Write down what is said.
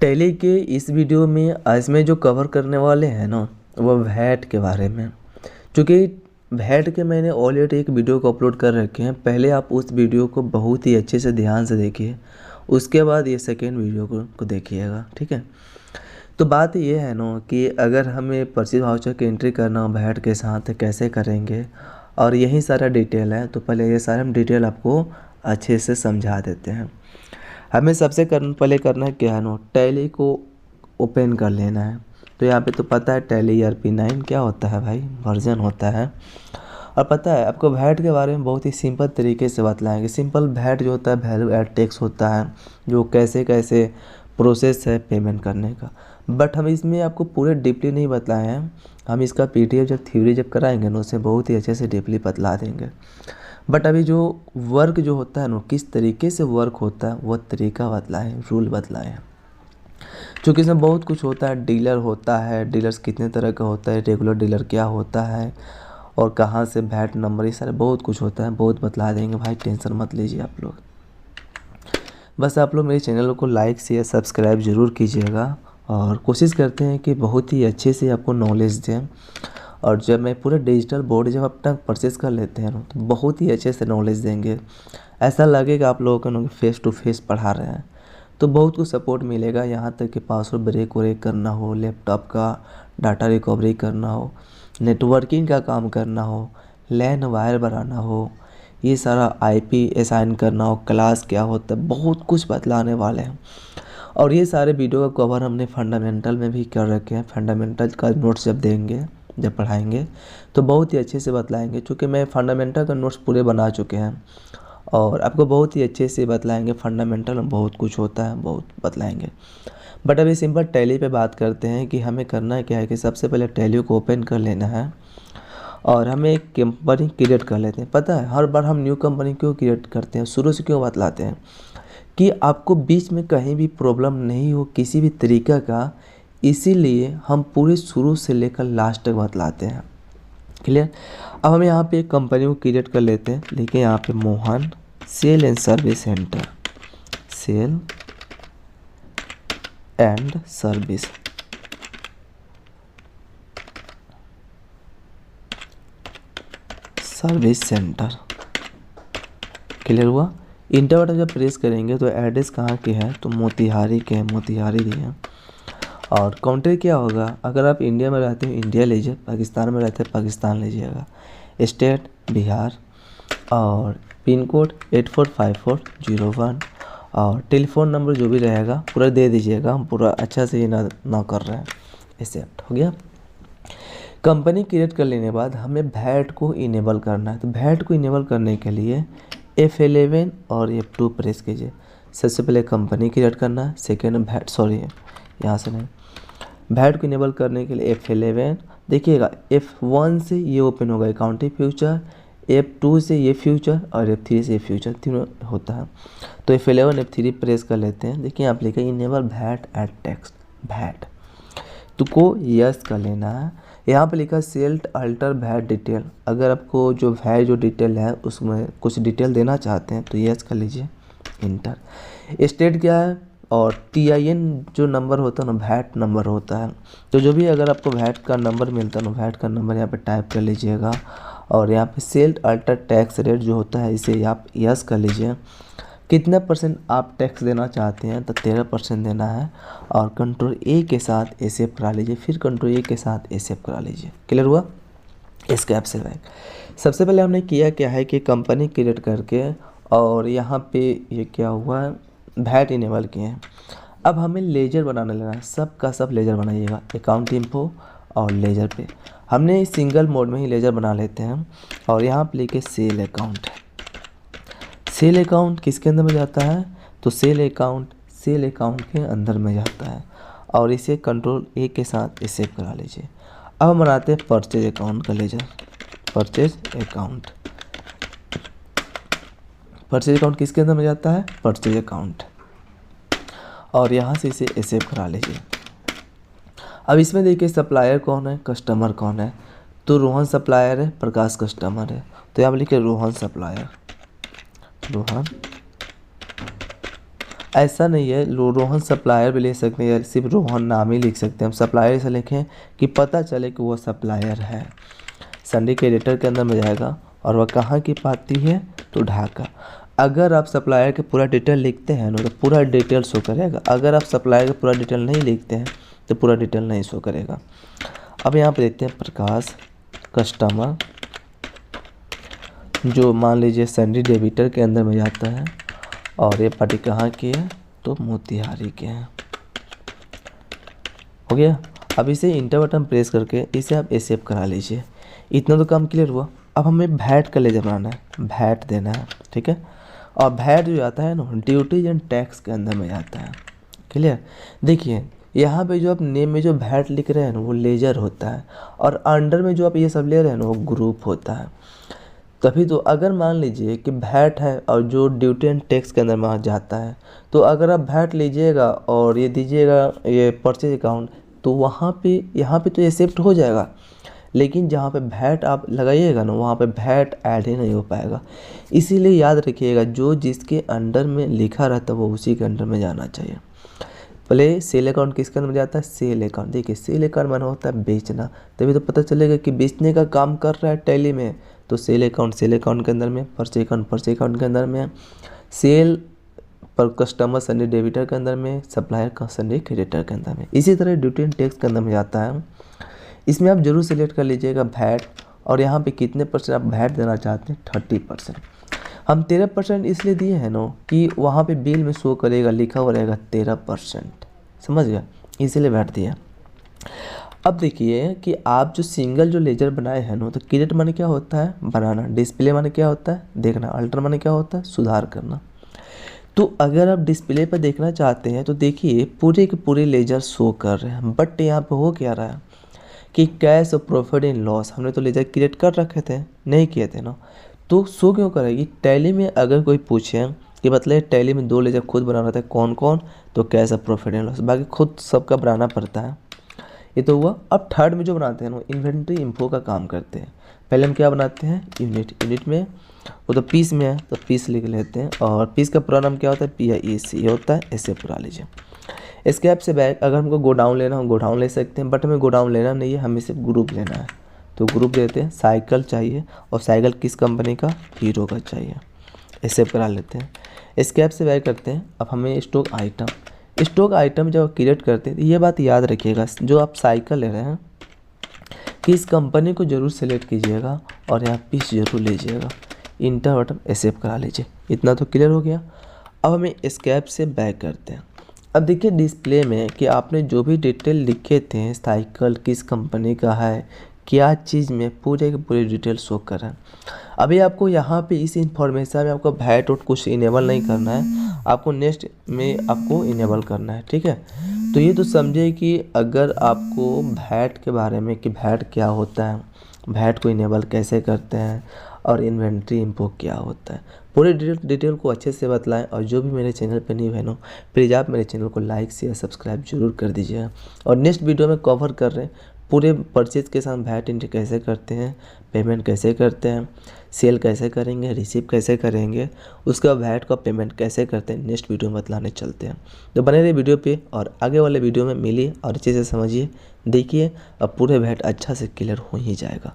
Tally के इस video में आज मैं जो कवर करने वाले हैं ना वो वैट के बारे में। क्योंकि वैट के मैंने ऑलरेडी एक वीडियो को अपलोड कर रखे हैं, पहले आप उस वीडियो को बहुत ही अच्छे से ध्यान से देखिए, उसके बाद ये सेकेंड वीडियो को देखिएगा, ठीक है। तो बात ये है ना कि अगर हमें परचेज वाउचर की एंट्री करना हो वैट के साथ कैसे करेंगे, और यही सारा डिटेल है। तो पहले ये सारे हम डिटेल आपको अच्छे से समझा देते हैं। हमें सबसे पहले करना क्या है ना, टैली को ओपन कर लेना है। तो यहाँ पे तो पता है टैली ERP9 क्या होता है भाई, वर्जन होता है। और पता है आपको वैट के बारे में बहुत ही सिंपल तरीके से बतलाएंगे। सिंपल वैट जो होता है वैल्यू एड टैक्स होता है, जो कैसे कैसे प्रोसेस है पेमेंट करने का। बट हम इसमें आपको पूरे डीपली नहीं बतलाए हैं, हम इसका PDF जब थ्योरी जब कराएंगे ना उसे बहुत ही अच्छे से डीपली बतला देंगे। बट अभी जो वर्क जो होता है ना, किस तरीके से वर्क होता है वो तरीका बतलाएं, रूल बतलाएं। क्योंकि इसमें बहुत कुछ होता है। डीलर होता है, डीलर्स कितने तरह का होता है, रेगुलर डीलर क्या होता है, और कहाँ से वैट नंबर, ये सारे बहुत कुछ होता है, बहुत बतला देंगे भाई, टेंशन मत लीजिए आप लोग। बस आप लोग मेरे चैनल को लाइक शेयर सब्सक्राइब ज़रूर कीजिएगा, और कोशिश करते हैं कि बहुत ही अच्छे से आपको नॉलेज दें। और जब मैं पूरे डिजिटल बोर्ड जब अपना परचेस कर लेते हैं ना तो बहुत ही अच्छे से नॉलेज देंगे। ऐसा लगेगा आप लोगों को ना फेस टू फेस पढ़ा रहे हैं। तो बहुत कुछ सपोर्ट मिलेगा, यहाँ तक कि पासवर्ड ब्रेक व्रेक करना हो, लैपटॉप का डाटा रिकवरी करना हो, नेटवर्किंग का काम करना हो, लैन वायर बनाना हो, ये सारा IP असाइन करना हो, क्लास क्या होता है, बहुत कुछ बतलाने वाले हैं। और ये सारे वीडियो का कवर हमने फंडामेंटल में भी कर रखे हैं। फंडामेंटल का नोट्स जब देंगे, जब पढ़ाएंगे तो बहुत ही अच्छे से बतलाएंगे। क्योंकि मैं फंडामेंटल का नोट्स पूरे बना चुके हैं और आपको बहुत ही अच्छे से बतलाएंगे। फंडामेंटल में बहुत कुछ होता है, बहुत बतलाएंगे। बट अभी सिंपल टैली पे बात करते हैं कि हमें करना क्या है कि सबसे पहले टैली को ओपन कर लेना है और हमें एक कंपनी क्रिएट कर लेते हैं। पता है हर बार हम न्यू कंपनी क्यों क्रिएट करते हैं, शुरू से क्यों बतलाते हैं कि आपको बीच में कहीं भी प्रॉब्लम नहीं हो किसी भी तरीक़ा का, इसीलिए हम पूरे शुरू से लेकर लास्ट तक बतलाते हैं। क्लियर। अब हम यहाँ पे एक कंपनी को क्रिएट कर लेते हैं। लिखिए यहाँ पे Mohan sale and service centre, sale and service centre. Clear हुआ। इंटर बटन जब प्रेस करेंगे तो एड्रेस कहाँ के है, तो मोतिहारी के हैं, मोतिहारी दिए। और काउंट्री क्या होगा, अगर आप इंडिया में रहते हो इंडिया लीजिए, पाकिस्तान में रहते हैं पाकिस्तान लीजिएगा। स्टेट बिहार, और पिन कोड 845401, और टेलीफोन नंबर जो भी रहेगा पूरा दे दीजिएगा। हम पूरा अच्छा से ये ना कर रहे हैं, एक्सेप्ट हो गया। कंपनी क्रिएट कर लेने के बाद हमें वैट को इनेबल करना है। तो वैट को इनेबल करने के लिए F11 और F2 प्रेस कीजिए। सबसे पहले कंपनी क्रिएट करना है, सेकेंड वैट, सॉरी यहाँ से नहीं, वैट को इनेबल करने के लिए F11 देखिएगा। F1 से ये ओपन होगा अकाउंटिंग फ्यूचर, F2 से ये फ्यूचर, और F3 से ये फ्यूचर, तीनों होता है। तो F11 F3 प्रेस कर लेते हैं। देखिए आप लिखा enable VAT at text, VAT तो को यस कर लेना है। यहाँ पे लिखा सेल्ट अल्टर वैट डिटेल, अगर आपको जो वैट जो डिटेल है उसमें कुछ डिटेल देना चाहते हैं तो यस कर लीजिए, इंटर। स्टेट क्या है, और TIN जो नंबर होता है ना वैट नंबर होता है। तो जो भी अगर आपको वैट का नंबर मिलता है ना, वैट का नंबर यहाँ पे टाइप कर लीजिएगा। और यहाँ पे सेल्ट अल्टर टैक्स रेट जो होता है इसे आप यस कर लीजिए। कितना % आप टैक्स देना चाहते हैं, तो 13% देना है। और कंट्रोल A के साथ एक्सेप्ट करा लीजिए, फिर कंट्रोल A के साथ एक्सेप्ट करा लीजिए। क्लियर हुआ। एस्केप से बैक। सबसे पहले हमने किया क्या है कि कंपनी क्रिएट करके, और यहाँ पे ये क्या हुआ, वैट इनेबल किए हैं। अब हमें लेजर बनाने लगा है, सब का सब लेजर बनाइएगा। अकाउंट इन्फो और लेजर पे हमने सिंगल मोड में ही लेजर बना लेते हैं। और यहाँ पे लेके सेल अकाउंट है। सेल अकाउंट किसके अंदर में जाता है, तो सेल अकाउंट के अंदर में जाता है। और इसे कंट्रोल A के साथ एक्सेप्ट करा लीजिए। अब हम बनाते हैं परचेज अकाउंट का लेजर। परचेज अकाउंट किसके अंदर में जाता है, परचेज अकाउंट, और यहाँ से इसे एक्सेप्ट करा लीजिए। अब इसमें देखिए सप्लायर कौन है, कस्टमर कौन है, तो रोहन सप्लायर है, प्रकाश कस्टमर है। तो यहाँ लिखिए रोहन सप्लायर, रोहन ऐसा नहीं है, रोहन सप्लायर भी ले सकते हैं या सिर्फ रोहन नाम ही लिख सकते हैं। हम सप्लायर ऐसा लिखें कि पता चले कि वो सप्लायर है। संडे क्रेडिटर के अंदर में जाएगा और वह कहाँ की पाती है, तो ढाका। अगर आप सप्लायर के पूरा डिटेल लिखते हैं ना तो पूरा डिटेल शो करेगा। अगर आप सप्लायर का पूरा डिटेल नहीं लिखते हैं तो पूरा डिटेल नहीं शो करेगा। अब यहाँ पे देखते हैं प्रकाश कस्टमर, जो मान लीजिए संडे डेबिटर के अंदर में जाता है और ये पार्टी कहाँ की है, तो मोतिहारी के हैं। हो गया। अब इसे इंटर बटन प्रेस करके इसे आप एक्सेप्ट करा लीजिए। इतना तो काम क्लियर हुआ। अब हमें वैट का लेजर बनाना है, वैट देना है, ठीक है। और वैट जो आता है ना ड्यूटीज एंड टैक्स के अंदर में आता है। क्लियर। देखिए यहाँ पे जो आप नेम में जो वैट लिख रहे हैं ना वो लेजर होता है और अंडर में जो आप ये सब ले रहे हैं ना वो ग्रुप होता है। तभी तो अगर मान लीजिए कि वैट है और जो ड्यूटी एंड टैक्स के अंदर में जाता है, तो अगर आप वैट लीजिएगा और ये दीजिएगा ये परचेज अकाउंट, तो वहाँ पे यहाँ पे तो एक्सेप्ट हो जाएगा, लेकिन जहाँ पे वैट आप लगाइएगा ना वहाँ पे वैट ऐड ही नहीं हो पाएगा। इसीलिए याद रखिएगा जो जिसके अंडर में लिखा रहता है वो उसी के अंडर में जाना चाहिए। पहले सेल अकाउंट किसके अंदर में जाता है, सेल अकाउंट। देखिए सेल अकाउंट माना होता है बेचना, तभी तो पता चलेगा कि बेचने का काम कर रहा है टैली में, तो सेल अकाउंट के अंदर में, परचेज अकाउंट के अंदर में, सेल पर कस्टमर संडे डेबिटर के अंदर में, सप्लायर का संडे क्रेडिटर के अंदर में। इसी तरह ड्यूटी एंड टैक्स के अंदर में जाता है। इसमें आप जरूर सेलेक्ट कर लीजिएगा वैट, और यहाँ पे कितने परसेंट आप वैट देना चाहते हैं, 30%। हम 13% इसलिए दिए हैं ना कि वहाँ पे बिल में शो करेगा, लिखा हुआ रहेगा 13%, समझ गया, इसीलिए वैट दिया। अब देखिए कि आप जो सिंगल जो लेजर बनाए हैं ना, तो क्रिएट माने क्या होता है, बनाना। डिस्प्ले माने क्या होता है, देखना। अल्टर माने क्या होता है, सुधार करना। तो अगर आप डिस्प्ले पर देखना चाहते हैं तो देखिए पूरे के पूरे लेजर शो कर रहे हैं, बट यहाँ पे हो क्या रहा है कि कैश और प्रॉफिट एंड लॉस हमने तो लेजर क्रिएट कर रखे थे, नहीं किए थे ना, तो शो क्यों करेगी। टैली में अगर कोई पूछे कि मतलब टैली में 2 लेजर खुद बनाना था, कौन कौन, तो कैश और प्रॉफिट एंड लॉस, बाकी खुद सबका बनाना पड़ता है। ये तो हुआ। अब थर्ड में जो बनाते हैं ना इन्वेंट्री इन्फो का काम करते हैं। पहले हम क्या बनाते हैं, यूनिट में, वो तो पीस में है तो पीस लिख लेते हैं, और पीस का पूरा नाम क्या होता है, PIEC, ये होता है, ऐसे पूरा लीजिए। इसके ऐप से बैक अगर हमको गोडाउन लेना हो गोडाउन ले सकते हैं, बट हमें गोडाउन लेना नहीं है, हमें सिर्फ ग्रुप लेना है, तो ग्रुप देते हैं। साइकिल चाहिए, और साइकिल किस कंपनी का, हीरो का चाहिए, ऐसे करा लेते हैं। इसके ऐप से बैक करते हैं। अब हमें स्टॉक आइटम जब क्रिएट करते हैं तो ये बात याद रखिएगा, जो आप साइकिल ले रहे हैं कि इस कंपनी को ज़रूर सेलेक्ट कीजिएगा और यहाँ पीस जरूर लीजिएगा। इंटर बटन एक्सेप्ट करा लीजिए। इतना तो क्लियर हो गया। अब हमें एस्केप से बैक करते हैं। अब देखिए डिस्प्ले में कि आपने जो भी डिटेल लिखे थे, साइकिल किस कंपनी का है, क्या चीज़ में, पूरे के पूरे डिटेल शो कर रहा है। अभी आपको यहाँ पे इस इंफॉर्मेशन में आपको वैट और कुछ इनेबल नहीं करना है, आपको नेक्स्ट में आपको इनेबल करना है, ठीक है। तो ये तो समझे कि अगर आपको वैट के बारे में कि वैट क्या होता है, वैट को इनेबल कैसे करते हैं, और इन्वेंट्री इम्पो क्या होता है, पूरे डिटेल को अच्छे से बतलाएं। और जो भी मेरे चैनल पर न्यू है ना, प्लीज़ आप मेरे चैनल को लाइक शेयर सब्सक्राइब जरूर कर दीजिएगा। और नेक्स्ट वीडियो में कवर कर रहे हैं पूरे परचेज के साथ वैट एंट्री कैसे करते हैं, पेमेंट कैसे करते हैं, सेल कैसे करेंगे, रिसीव कैसे करेंगे, उसका वैट का पेमेंट कैसे करते हैं, नेक्स्ट वीडियो में बतलाने चलते हैं। तो बने रहिए वीडियो पे, और आगे वाले वीडियो में मिलिए और अच्छे से समझिए, देखिए, अब पूरे वैट अच्छा से क्लियर हो ही जाएगा।